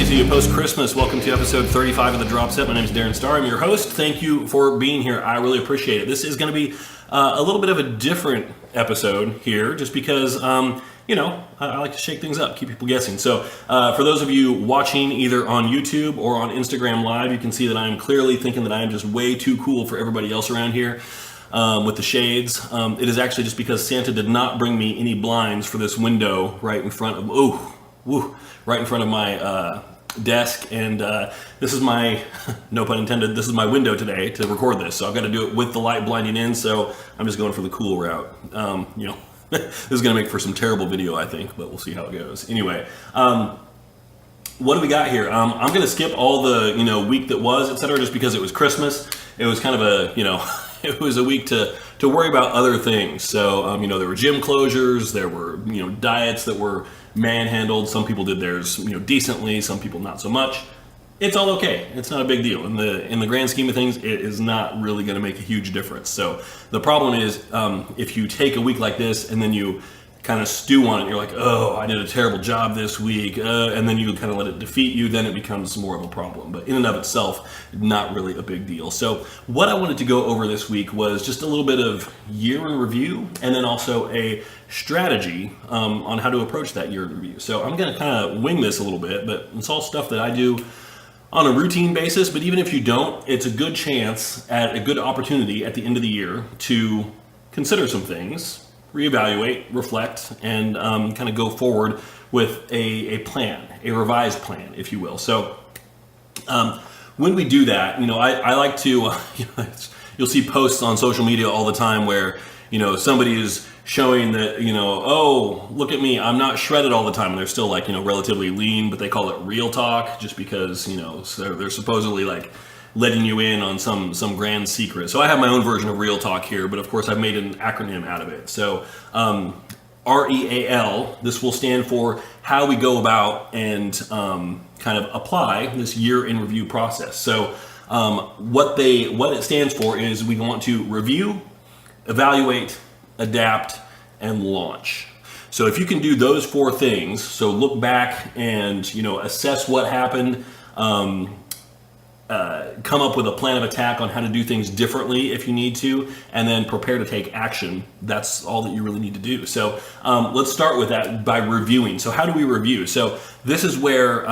day to you post-Christmas. Welcome to episode 35 of the Drop Set. My name is Darin Starr. I'm your host. Thank you for being here. I really appreciate it. This is going to be a little bit of a different episode here just because, I like to shake things up, keep people guessing. So for those of you watching either on YouTube or on Instagram Live, you can see that I'm clearly thinking that I am just way too cool for everybody else around here. With the shades. It is actually just because Santa did not bring me any blinds for this window right in front of my desk, and this is my, no pun intended, this is my window today to record this, so I've got to do it with the light blinding in, so I'm just going for the cool route. This is going to make for some terrible video, I think, but we'll see how it goes. Anyway, what do we got here? I'm going to skip all the, week that was, etc., just because it was Christmas. It was kind of a, it was a week to worry about other things. So, there were gym closures, there were, diets that were manhandled. Some people did theirs, decently, some people not so much. It's all okay. It's not a big deal. In the grand scheme of things, it is not really going to make a huge difference. So the problem is, if you take a week like this and then you kind of stew on it, you're like, oh, I did a terrible job this week, and then you kind of let it defeat you, then it becomes more of a problem. But in and of itself, not really a big deal. So what I wanted to go over this week was just a little bit of year in review, and then also a strategy on how to approach that year in review. So I'm going to kind of wing this a little bit, but it's all stuff that I do on a routine basis. But even if you don't, it's a good chance at a good opportunity at the end of the year to consider some things, reevaluate, reflect, and kind of go forward with a plan, a revised plan, if you will. So when we do that, I like to, you'll see posts on social media all the time where, somebody is showing that, oh, look at me, I'm not shredded all the time. And they're still relatively lean, but they call it real talk just because, so they're supposedly letting you in on some grand secret. So I have my own version of real talk here, but of course I've made an acronym out of it. So R.E.A.L, this will stand for how we go about and kind of apply this year in review process. So what it stands for is we want to review, evaluate, adapt, and launch. So if you can do those four things, so look back and assess what happened, come up with a plan of attack on how to do things differently if you need to, and then prepare to take action. That's all that you really need to do. So let's start with that by reviewing. So how do we review? So this is where,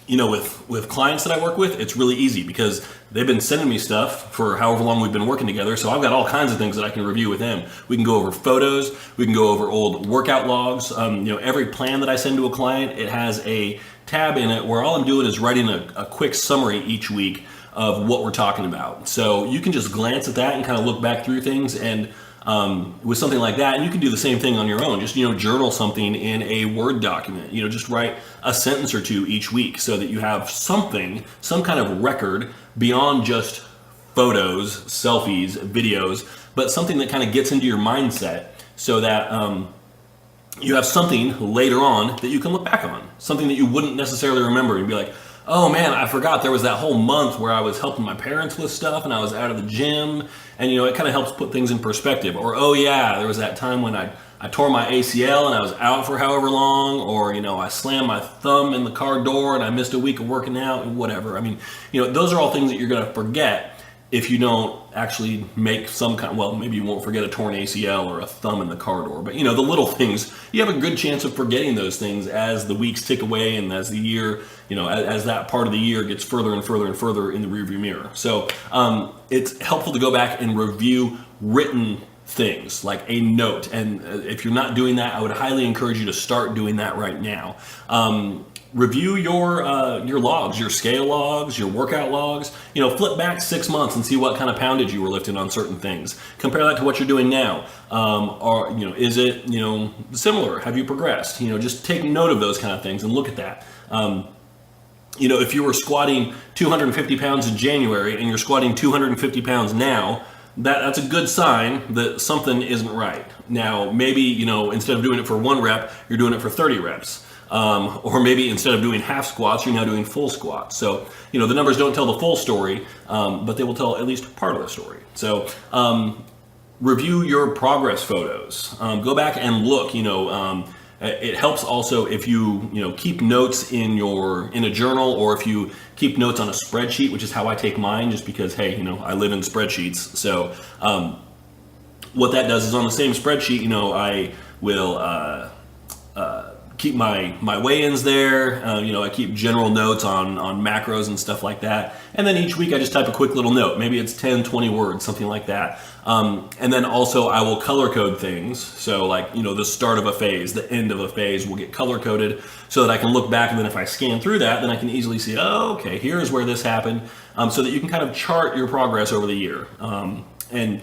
with clients that I work with, it's really easy because they've been sending me stuff for however long we've been working together. So I've got all kinds of things that I can review with them. We can go over photos. We can go over old workout logs. Every plan that I send to a client, it has a tab in it where all I'm doing is writing a quick summary each week of what we're talking about. So you can just glance at that and kind of look back through things, and with something like that, and you can do the same thing on your own. Just journal something in a Word document. Just write a sentence or two each week so that you have some kind of record beyond just photos, selfies, videos, but something that kind of gets into your mindset so that you have something later on that you can look back on, something that you wouldn't necessarily remember. You'd be like, oh man, I forgot there was that whole month where I was helping my parents with stuff and I was out of the gym, and it kind of helps put things in perspective. Or, oh yeah, there was that time when I tore my ACL and I was out for however long, or I slammed my thumb in the car door and I missed a week of working out, and whatever. I mean, those are all things that you're going to forget if you don't actually make some kind, well, maybe you won't forget a torn ACL or a thumb in the car door, but the little things, you have a good chance of forgetting those things as the weeks tick away and as the year, as that part of the year gets further and further and further in the rearview mirror. So it's helpful to go back and review written things like a note. And if you're not doing that, I would highly encourage you to start doing that right now. Review your logs, your scale logs, your workout logs. Flip back 6 months and see what kind of poundage you were lifting on certain things. Compare that to what you're doing now. Or is it similar? Have you progressed? Just take note of those kind of things and look at that. If you were squatting 250 pounds in January and you're squatting 250 pounds now, that's a good sign that something isn't right. Now, maybe instead of doing it for 1 rep, you're doing it for 30 reps. Or maybe instead of doing half squats, you're now doing full squats. So, the numbers don't tell the full story, but they will tell at least part of the story. So, review your progress photos. Go back and look, It helps also if you keep notes in a journal, or if you keep notes on a spreadsheet, which is how I take mine, just because, hey, I live in spreadsheets. So what that does is, on the same spreadsheet, I will keep my weigh-ins there. I keep general notes on macros and stuff like that. And then each week I just type a quick little note. Maybe it's 10, 20 words, something like that. And then also I will color code things. So like, the start of a phase, the end of a phase will get color coded so that I can look back, and then if I scan through that, then I can easily see, oh, okay, here's where this happened. So that you can kind of chart your progress over the year. And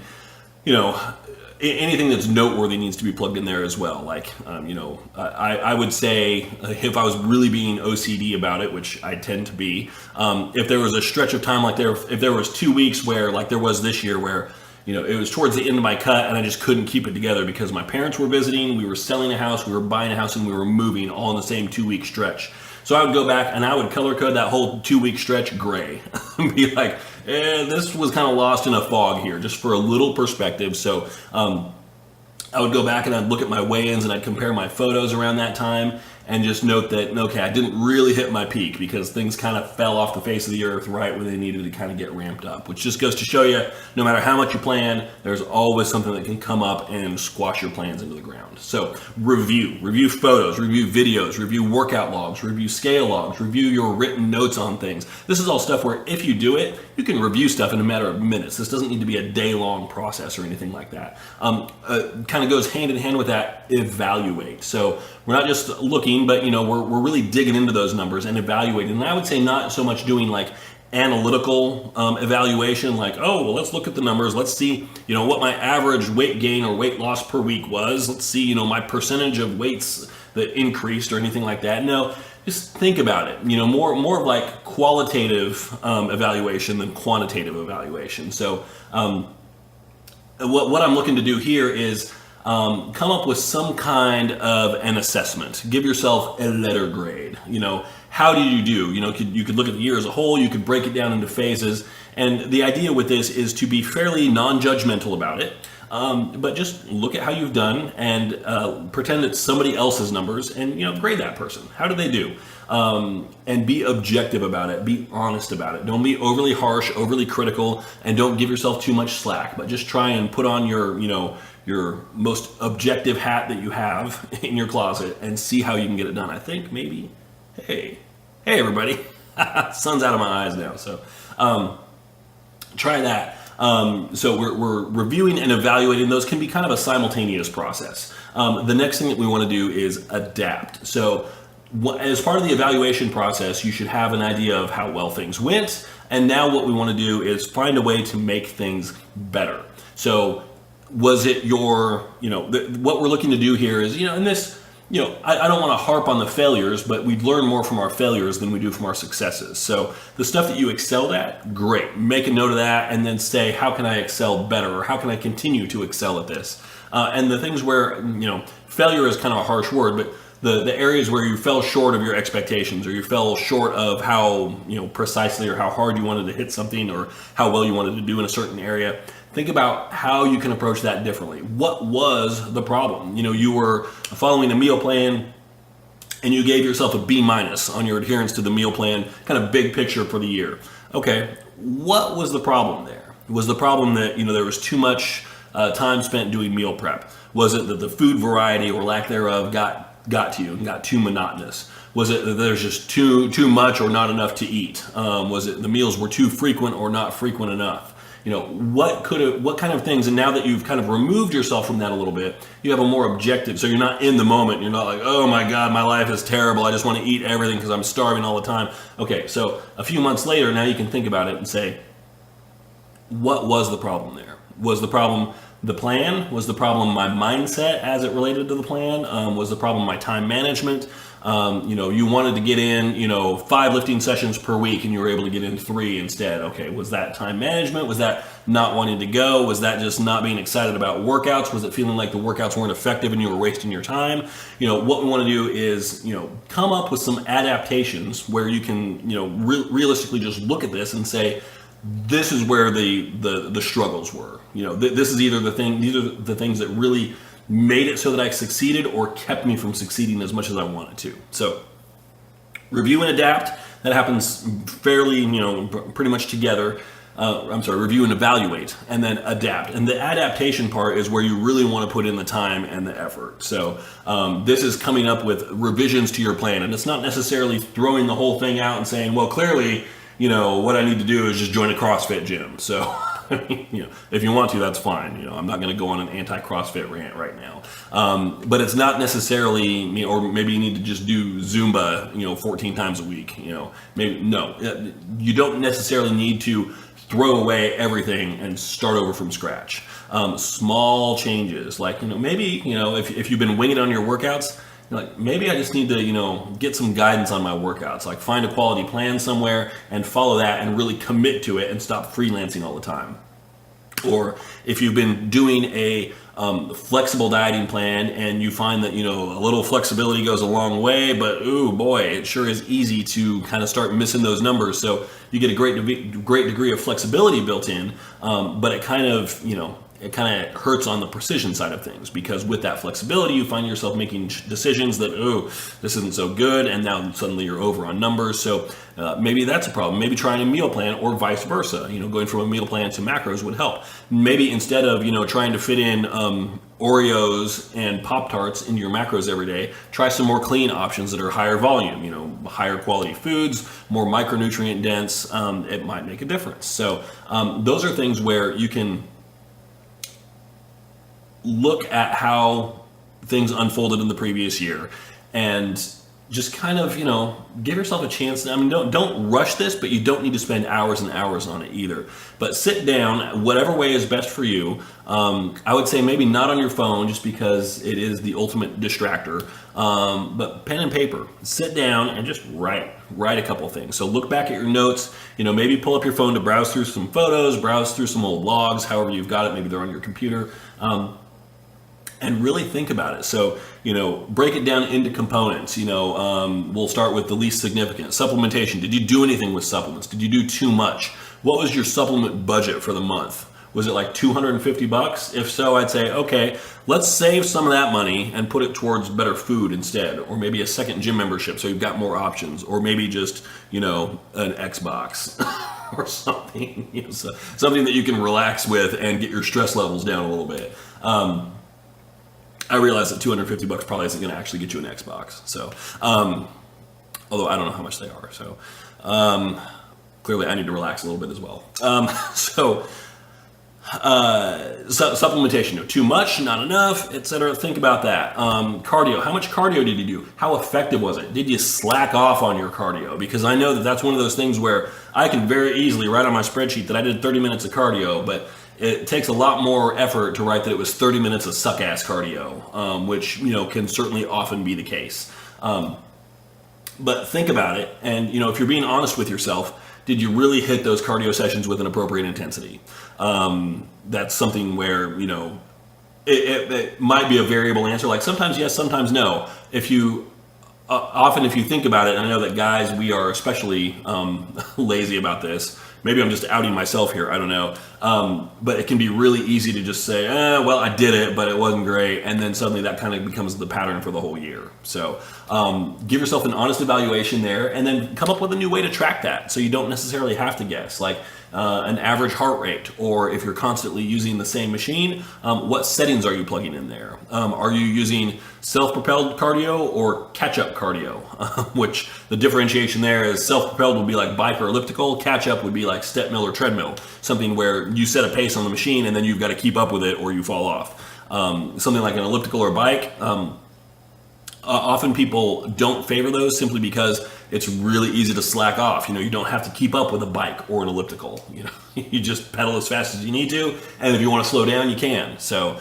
anything that's noteworthy needs to be plugged in there as well. Like, I would say, if I was really being OCD about it, which I tend to be, if there was a stretch of time, like if there was 2 weeks where, like there was this year, where it was towards the end of my cut and I just couldn't keep it together because my parents were visiting, we were selling a house, we were buying a house, and we were moving all in the same 2-week stretch. So I would go back and I would color code that whole 2-week stretch gray. Be like, this was kind of lost in a fog here, just for a little perspective. So I would go back and I'd look at my weigh-ins and I'd compare my photos around that time, and just note that, okay, I didn't really hit my peak because things kind of fell off the face of the earth right when they needed to kind of get ramped up, which just goes to show you, no matter how much you plan, there's always something that can come up and squash your plans into the ground. So review photos, review videos, review workout logs, review scale logs, review your written notes on things. This is all stuff where if you do it, you can review stuff in a matter of minutes. This doesn't need to be a day-long process or anything like that. Kind of goes hand in hand with that, evaluate. So we're not just looking, but we're really digging into those numbers and evaluating. And I would say not so much doing like analytical evaluation, like, oh, well, let's look at the numbers. Let's see, what my average weight gain or weight loss per week was. Let's see, my percentage of weights that increased or anything like that. No, just think about it. More of like qualitative evaluation than quantitative evaluation. So what I'm looking to do here is come up with some kind of an assessment. Give yourself a letter grade. How did you do? You could look at the year as a whole. You could break it down into phases. And the idea with this is to be fairly non-judgmental about it. But just look at how you've done and pretend it's somebody else's numbers and, grade that person. How did they do? And be objective about it. Be honest about it. Don't be overly harsh, overly critical, and don't give yourself too much slack. But just try and put on your most objective hat that you have in your closet and see how you can get it done. I think maybe, hey everybody, sun's out of my eyes now. So try that. So we're reviewing and evaluating. Those can be kind of a simultaneous process. The next thing that we want to do is adapt. So as part of the evaluation process, you should have an idea of how well things went. And now what we want to do is find a way to make things better. So was it what we're looking to do here is, in this, I don't want to harp on the failures, but we learn more from our failures than we do from our successes. So the stuff that you excelled at, great. Make a note of that and then say, how can I excel better? Or how can I continue to excel at this? And the things where, failure is kind of a harsh word, but the areas where you fell short of your expectations, or you fell short of how, precisely or how hard you wanted to hit something, or how well you wanted to do in a certain area, think about how you can approach that differently. What was the problem? You were following a meal plan and you gave yourself a B- on your adherence to the meal plan, kind of big picture for the year. Okay, what was the problem there? Was the problem that, there was too much time spent doing meal prep? Was it that the food variety or lack thereof got to you and got too monotonous? Was it that there's just too much or not enough to eat? Was it the meals were too frequent or not frequent enough? What kind of things, and now that you've kind of removed yourself from that a little bit, you have a more objective, so you're not in the moment, you're not like, oh my God, my life is terrible, I just want to eat everything because I'm starving all the time. Okay, so a few months later, now you can think about it and say, what was the problem there? Was the problem the plan? Was the problem my mindset as it related to the plan? Was the problem my time management? You wanted to get in, 5 lifting sessions per week and you were able to get in 3 instead. Okay, was that time management? Was that not wanting to go? Was that just not being excited about workouts? Was it feeling like the workouts weren't effective and you were wasting your time? What we want to do is, come up with some adaptations where you can, realistically just look at this and say, this is where the struggles were. This is these are the things that really made it so that I succeeded or kept me from succeeding as much as I wanted to. So review and adapt, that happens fairly, pretty much together. Review and evaluate, and then adapt. And the adaptation part is where you really want to put in the time and the effort. So this is coming up with revisions to your plan, and it's not necessarily throwing the whole thing out and saying, well, clearly, what I need to do is just join a CrossFit gym. So, if you want to, that's fine. I'm not going to go on an anti-CrossFit rant right now. But it's not necessarily, or maybe you need to just do Zumba, 14 times a week. Maybe no, you don't necessarily need to throw away everything and start over from scratch. Small changes, like, maybe, if you've been winging on your workouts, like, maybe I just need to, get some guidance on my workouts, like find a quality plan somewhere and follow that and really commit to it and stop freelancing all the time. Or if you've been doing a flexible dieting plan and you find that, a little flexibility goes a long way, but ooh boy, it sure is easy to kind of start missing those numbers. So you get a great degree of flexibility built in, but it kind of, it kind of hurts on the precision side of things, because with that flexibility, you find yourself making decisions that, oh, this isn't so good, and now suddenly you're over on numbers. So maybe that's a problem. Maybe trying a meal plan, or vice versa. Going from a meal plan to macros would help. Maybe instead of trying to fit in Oreos and Pop-Tarts into your macros every day, try some more clean options that are higher volume. Higher quality foods, more micronutrient dense. It might make a difference. So those are things where you can look at how things unfolded in the previous year and just kind of, give yourself a chance. I mean, don't rush this, but you don't need to spend hours and hours on it either. But sit down, whatever way is best for you. I would say maybe not on your phone, just because it is the ultimate distractor. But pen and paper, sit down and just write a couple of things. So look back at your notes, maybe pull up your phone to browse through some photos, browse through some old logs, however you've got it. Maybe they're on your computer. And really think about it. So, break it down into components. We'll start with the least significant. Supplementation. Did you do anything with supplements? Did you do too much? What was your supplement budget for the month? Was it like $250? If so, I'd say, okay, let's save some of that money and put it towards better food instead, or maybe a second gym membership so you've got more options, or maybe just, an Xbox or something, something that you can relax with and get your stress levels down a little bit. I realize that $250 probably isn't going to actually get you an Xbox. So, although I don't know how much they are. So, clearly I need to relax a little bit as well. Supplementation, too much, not enough, etc. Think about that. Cardio, how much cardio did you do? How effective was it? Did you slack off on your cardio? Because I know that that's one of those things where I can very easily write on my spreadsheet that I did 30 minutes of cardio, but it takes a lot more effort to write that it was 30 minutes of suck-ass cardio, which, can certainly often be the case. But think about it, and, if you're being honest with yourself, did you really hit those cardio sessions with an appropriate intensity? That's something where, it might be a variable answer. Like sometimes yes, sometimes no. If you think about it, and I know that guys, we are especially lazy about this. Maybe I'm just outing myself here, I don't know. But it can be really easy to just say, well, I did it, but it wasn't great. And then suddenly that kind of becomes the pattern for the whole year. So give yourself an honest evaluation there, and then come up with a new way to track that. So you don't necessarily have to guess, like an average heart rate, or if you're constantly using the same machine, what settings are you plugging in there? Are you using self-propelled cardio or catch-up cardio? Which the differentiation there is self-propelled would be like bike or elliptical, catch-up would be like step mill or treadmill, something where you set a pace on the machine and then you've got to keep up with it or you fall off. Something like an elliptical or bike, often people don't favor those simply because it's really easy to slack off. You don't have to keep up with a bike or an elliptical. You just pedal as fast as you need to, and if you want to slow down, you can. So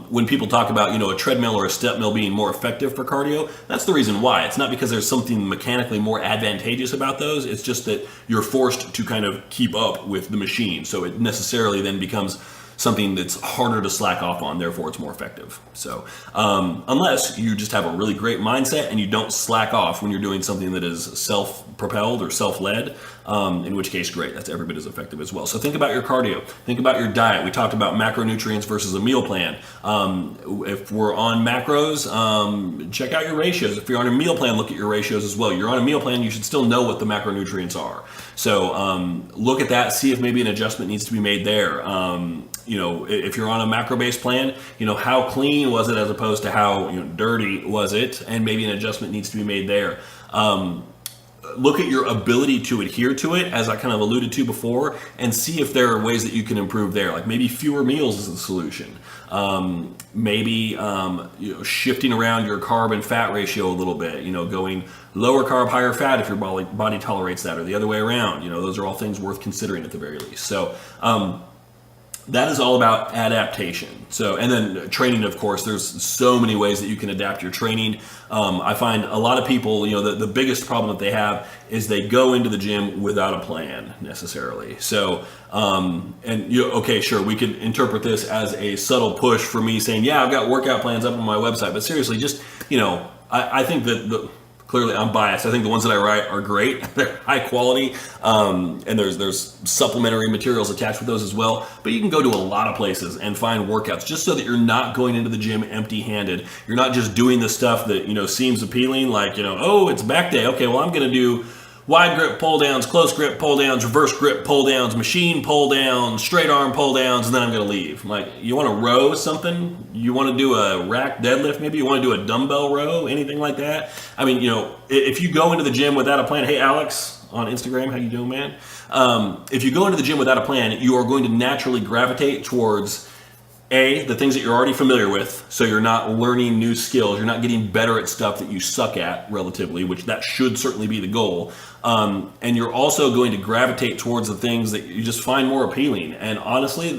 when people talk about a treadmill or a step mill being more effective for cardio, that's the reason why. It's not because there's something mechanically more advantageous about those. It's just that you're forced to kind of keep up with the machine. So it necessarily then becomes something that's harder to slack off on, therefore it's more effective. So unless you just have a really great mindset and you don't slack off when you're doing something that is self-propelled or self-led, in which case, great, that's every bit as effective as well. So think about your cardio, think about your diet. We talked about macronutrients versus a meal plan. If we're on macros, check out your ratios. If you're on a meal plan, look at your ratios as well. You're on a meal plan, you should still know what the macronutrients are. So look at that, see if maybe an adjustment needs to be made there. If you're on a macro-based plan, how clean was it as opposed to how dirty was it, and maybe an adjustment needs to be made there. Look at your ability to adhere to it, as I kind of alluded to before, and see if there are ways that you can improve there. Like maybe fewer meals is the solution. Maybe shifting around your carb and fat ratio a little bit. Going lower carb, higher fat if your body tolerates that, or the other way around. Those are all things worth considering at the very least. So that is all about adaptation. So, and then training, of course, there's so many ways that you can adapt your training. I find a lot of people, the biggest problem that they have is they go into the gym without a plan necessarily. So, okay, sure, we could interpret this as a subtle push for me saying, yeah, I've got workout plans up on my website, but seriously, just, I think that clearly I'm biased. I think the ones that I write are great. They're high quality, and there's supplementary materials attached with those as well. But you can go to a lot of places and find workouts just so that you're not going into the gym empty-handed. You're not just doing the stuff that seems appealing, like oh, it's back day. Okay, well I'm going to do wide grip pull downs, close grip pull downs, reverse grip pull downs, machine pull downs, straight arm pull downs, and then I'm going to leave. Like, you want to row something? You want to do a rack deadlift? Maybe you want to do a dumbbell row? Anything like that? I mean, if you go into the gym without a plan, hey Alex on Instagram, how you doing, man? If you go into the gym without a plan, you are going to naturally gravitate towards the things that you're already familiar with, so you're not learning new skills, you're not getting better at stuff that you suck at relatively, which that should certainly be the goal. And you're also going to gravitate towards the things that you just find more appealing. And honestly,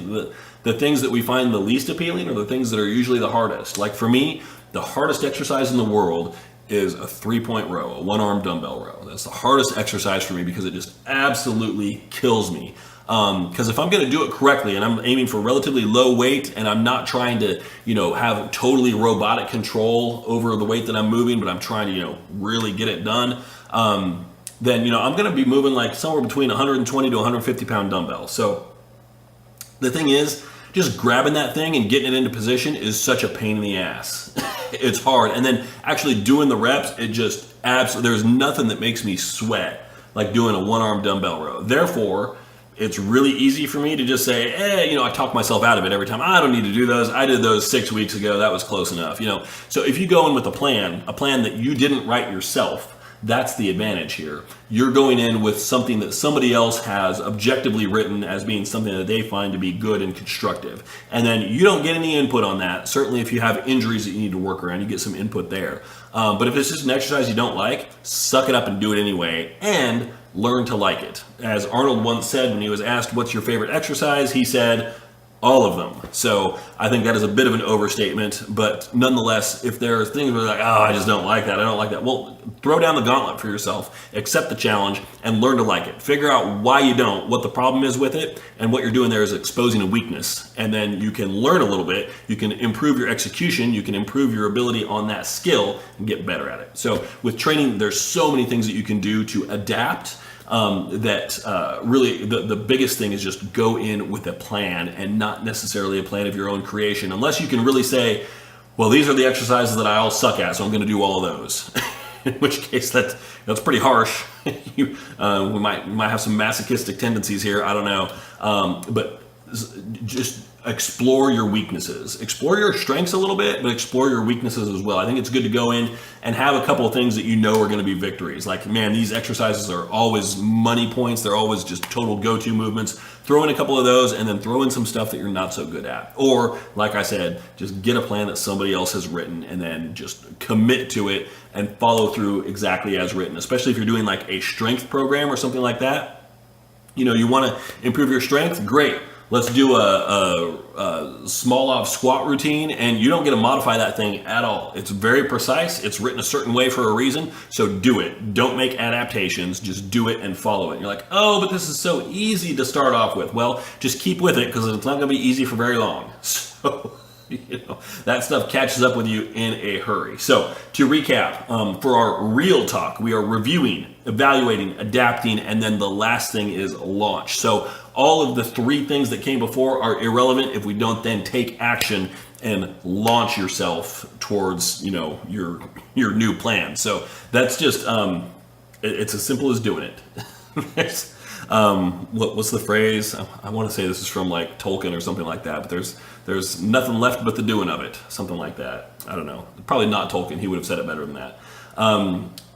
the things that we find the least appealing are the things that are usually the hardest. Like for me, the hardest exercise in the world is a 3-point row, a one-arm dumbbell row. That's the hardest exercise for me because it just absolutely kills me. Because if I'm going to do it correctly and I'm aiming for relatively low weight and I'm not trying to, have totally robotic control over the weight that I'm moving, but I'm trying to, really get it done, then, I'm going to be moving like somewhere between 120 to 150 pound dumbbells. So the thing is, just grabbing that thing and getting it into position is such a pain in the ass. It's hard. And then actually doing the reps, it just absolutely, there's nothing that makes me sweat like doing a one-arm dumbbell row. Therefore, it's really easy for me to just say, I talk myself out of it every time. I don't need to do those. I did those 6 weeks ago. That was close enough. So if you go in with a plan that you didn't write yourself, that's the advantage here. You're going in with something that somebody else has objectively written as being something that they find to be good and constructive. And then you don't get any input on that. Certainly if you have injuries that you need to work around, you get some input there. But if it's just an exercise you don't like, suck it up and do it anyway. And learn to like it. As Arnold once said when he was asked, what's your favorite exercise? He said, all of them. So I think that is a bit of an overstatement, but nonetheless, if there are things where you're like, I just don't like that, I don't like that, well, throw down the gauntlet for yourself, accept the challenge, and learn to like it. Figure out why you don't, what the problem is with it, and what you're doing there is exposing a weakness. And then you can learn a little bit, you can improve your execution, you can improve your ability on that skill, and get better at it. So with training, there's so many things that you can do to adapt. Really the biggest thing is just go in with a plan and not necessarily a plan of your own creation, unless you can really say, well, these are the exercises that I all suck at, so I'm going to do all of those. In which case that's pretty harsh. We might have some masochistic tendencies here. I don't know, but just explore your weaknesses. Explore your strengths a little bit, but explore your weaknesses as well. I think it's good to go in and have a couple of things that you know are going to be victories. Like, man, these exercises are always money points. They're always just total go-to movements. Throw in a couple of those and then throw in some stuff that you're not so good at. Or, like I said, just get a plan that somebody else has written and then just commit to it and follow through exactly as written. Especially if you're doing like a strength program or something like that. You want to improve your strength? Great. let's do a small off squat routine, and you don't get to modify that thing at all. It's very precise. It's written a certain way for a reason, so do it. Don't make adaptations. Just do it and follow it. You're like, oh, but this is so easy to start off with. Well, just keep with it, because it's not going to be easy for very long. So, that stuff catches up with you in a hurry. So to recap, for our real talk, we are reviewing, evaluating, adapting, and then the last thing is launch. So all of the three things that came before are irrelevant if we don't then take action and launch yourself towards, your new plan. So that's just it's as simple as doing it. What's the phrase? I want to say this is from like Tolkien or something like that, but there's nothing left but the doing of it, something like that. I don't know. Probably not Tolkien. He would have said it better than that.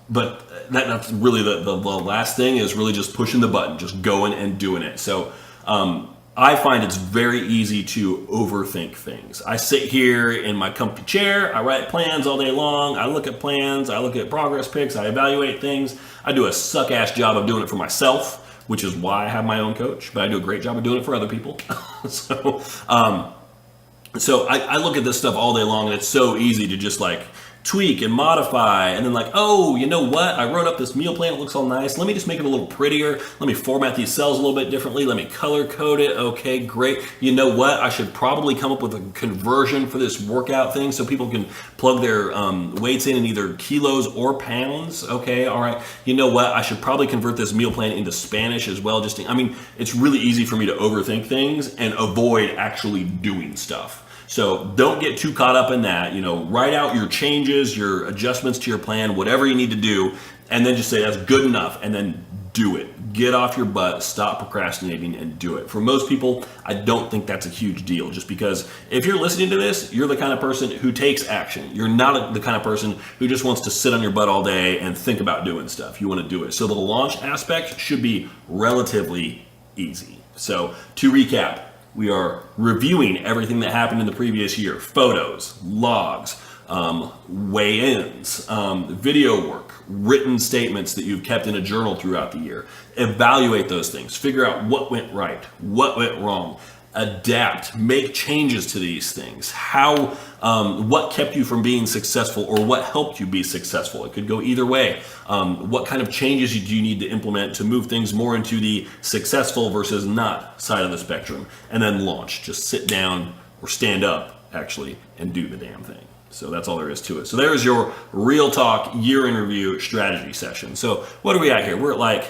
But that's really the last thing, is really just pushing the button, just going and doing it. So I find it's very easy to overthink things. I sit here in my comfy chair, I write plans all day long, I look at plans, I look at progress pics, I evaluate things. I do a suck-ass job of doing it for myself, which is why I have my own coach, but I do a great job of doing it for other people. So I look at this stuff all day long, and it's so easy to just like tweak and modify, and then like, oh, you know what? I wrote up this meal plan. It looks all nice. Let me just make it a little prettier. Let me format these cells a little bit differently. Let me color code it. Okay, great. You know what? I should probably come up with a conversion for this workout thing so people can plug their weights in either kilos or pounds. Okay, all right. You know what? I should probably convert this meal plan into Spanish as well. It's really easy for me to overthink things and avoid actually doing stuff. So don't get too caught up in that. Write out your changes, your adjustments to your plan, whatever you need to do, and then just say that's good enough, and then do it. Get off your butt, stop procrastinating, and do it. For most people, I don't think that's a huge deal, just because if you're listening to this, you're the kind of person who takes action. You're not the kind of person who just wants to sit on your butt all day and think about doing stuff. You want to do it. So the launch aspect should be relatively easy. So to recap, we are reviewing everything that happened in the previous year. Photos, logs, weigh-ins, video work, written statements that you've kept in a journal throughout the year. Evaluate those things. Figure out what went right, what went wrong. Adapt, make changes to these things. What kept you from being successful, or what helped you be successful? It could go either way. What kind of changes do you need to implement to move things more into the successful versus not side of the spectrum? And then launch. Just sit down or stand up, actually, and do the damn thing. So that's all there is to it. So there's your Real Talk year in review strategy session. So what are we at here? We're at like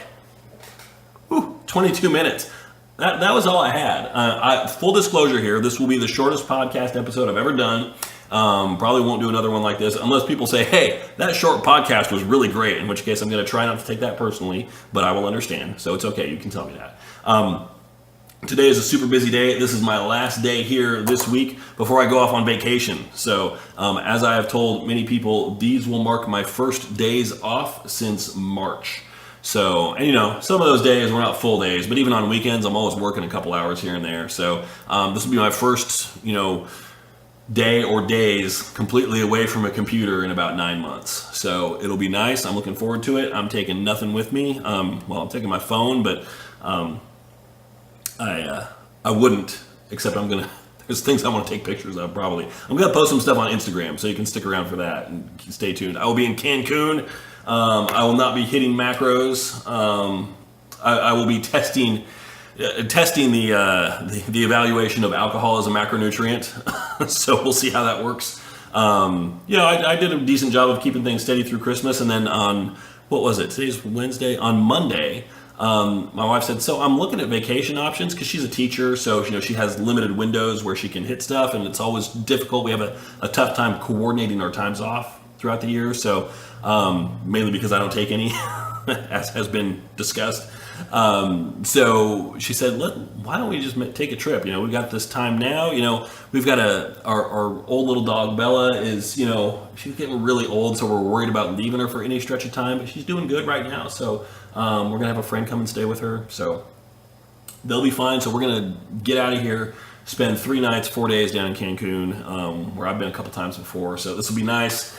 22 minutes. That was all I had. Full disclosure here, this will be the shortest podcast episode I've ever done. Probably won't do another one like this unless people say, hey, that short podcast was really great, in which case I'm going to try not to take that personally, but I will understand. So it's okay. You can tell me that. Today is a super busy day. This is my last day here this week before I go off on vacation. So as I have told many people, these will mark my first days off since March. So, and some of those days were not full days, but even on weekends, I'm always working a couple hours here and there. So this will be my first, day or days completely away from a computer in about 9 months. So it'll be nice. I'm looking forward to it. I'm taking nothing with me. I'm taking my phone, but I wouldn't, except there's things I want to take pictures of probably. I'm going to post some stuff on Instagram, so you can stick around for that and stay tuned. I will be in Cancun. I will not be hitting macros. I will be testing the evaluation of alcohol as a macronutrient. So we'll see how that works. I did a decent job of keeping things steady through Christmas, and then on today's Wednesday. On Monday, my wife said, so I'm looking at vacation options, because she's a teacher, so she has limited windows where she can hit stuff, and it's always difficult. We have a tough time coordinating our times off throughout the year, so mainly because I don't take any, as has been discussed. So she said, why don't we just take a trip? We've got this time now. We've got our old little dog Bella is, she's getting really old, so we're worried about leaving her for any stretch of time, but she's doing good right now. So we're gonna have a friend come and stay with her, so they'll be fine. So we're gonna get out of here, spend 3 nights, 4 days down in Cancun, where I've been a couple times before. So this will be nice.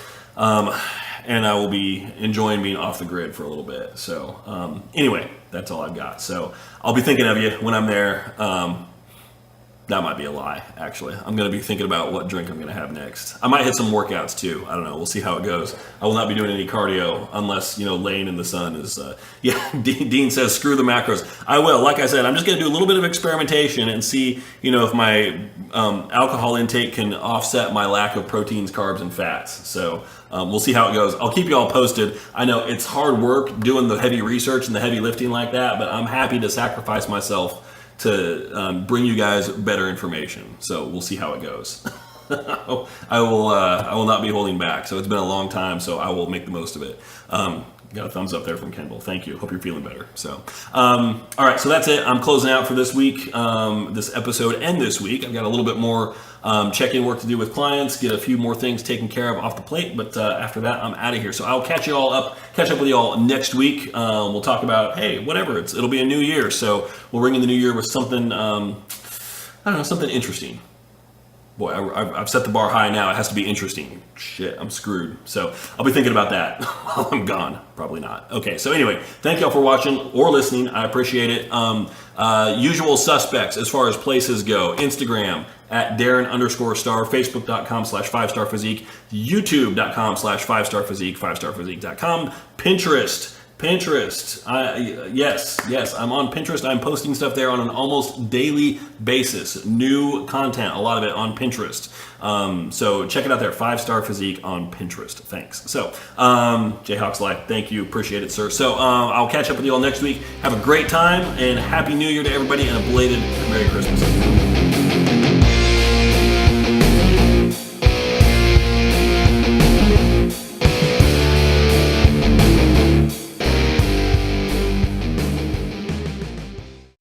And I will be enjoying being off the grid for a little bit. So anyway, that's all I've got. So I'll be thinking of you when I'm there. That might be a lie, actually. I'm going to be thinking about what drink I'm going to have next. I might hit some workouts, too. I don't know. We'll see how it goes. I will not be doing any cardio unless, laying in the sun is... Dean says, screw the macros. I will. Like I said, I'm just going to do a little bit of experimentation and see, if my alcohol intake can offset my lack of proteins, carbs, and fats. So we'll see how it goes. I'll keep you all posted. I know it's hard work doing the heavy research and the heavy lifting like that, but I'm happy to sacrifice myself to bring you guys better information. So we'll see how it goes. I will not be holding back. So it's been a long time, so I will make the most of it. Got a thumbs up there from Kendall. Thank you. Hope you're feeling better. So, all right. So that's it. I'm closing out for this week, this episode, and this week. I've got a little bit more check-in work to do with clients, get a few more things taken care of off the plate. But after that, I'm out of here. So I'll catch up with you all next week. We'll talk about, hey, whatever. It'll be a new year, so we'll ring in the new year with something. Something interesting. Boy, I've set the bar high now. It has to be interesting. Shit, I'm screwed. So I'll be thinking about that while I'm gone. Probably not. Okay, so anyway, thank y'all for watching or listening. I appreciate it. Usual suspects as far as places go. Instagram at Darin_Starr, Facebook.com/5starphysique, YouTube.com/5starphysique, 5starphysique.com, Pinterest. Yes, I'm on Pinterest. I'm posting stuff there on an almost daily basis. New content, a lot of it on Pinterest. So check it out there, 5-Star Physique on Pinterest. Thanks. So, Jayhawk's Life, thank you. Appreciate it, sir. So I'll catch up with you all next week. Have a great time, and Happy New Year to everybody, and a belated Merry Christmas.